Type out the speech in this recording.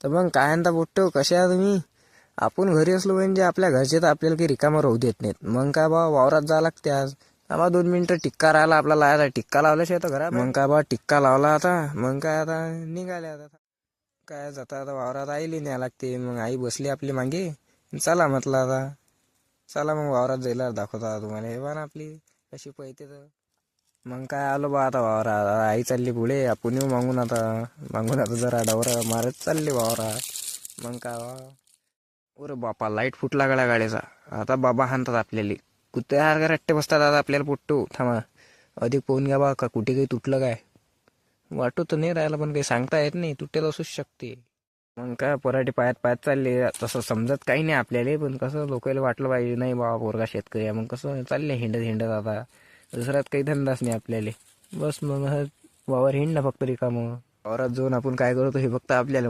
तर मग काय म्हणता पोट्टो, कसे आहात तुम्ही? आपण घरी असलो म्हणजे आपल्या घरचे तर आपल्याला काही रिकामं राहू देत नाहीत. मग काय बा वावरात जावं लागते आज. आम्हा 2 मिनिटं टिक्का राहिला आपला लावायचा. टिक्का लावल्याशिवाय तर घरात मग काय बा टिक्का लावला आता. मग काय आता निघाले आता. काय जाता आता वावरात आईली न्याय लागते. मग आई बसली आपली मागे. चला म्हटलं आता. चला मग वावरात जायला दाखवता तुम्हाला. हे बा ना आपली कशी पळते तर. मग काय आलो बा आता वावरात. आई चालली पुढे, आपण येऊ मागून आता जरा डवरा मारत चालली वावरात. मग काय अरे बापा, लाईट फुटला गड्या गाड्याचा. आता बाबा हाणतात आपल्याला. कुत्र्यासारखा रट्टे बसतात आता आपल्याला पोट्टो. थांबा अधिक पाहून घ्या बा, का कुठे काही तुटलं काय. वाटू तर नाही राहिला, पण काही सांगता येत नाही, तुटेल असूच शकते. मग काय पराठी पायात पायात चालले. तसं समजत काही नाही आपल्याला, पण कसं लोकांना वाटलं पाहिजे नाही बाबा पोरगा शेतकरी आहे. मग कसं चालले हिंडत हिंडत आता. दुसऱ्यात काही धंदाच नाही आपल्याला. बस मग वावर हिंडणं फक्त रिकामं. वावरात जाऊन आपण काय करतो हे फक्त आपल्याला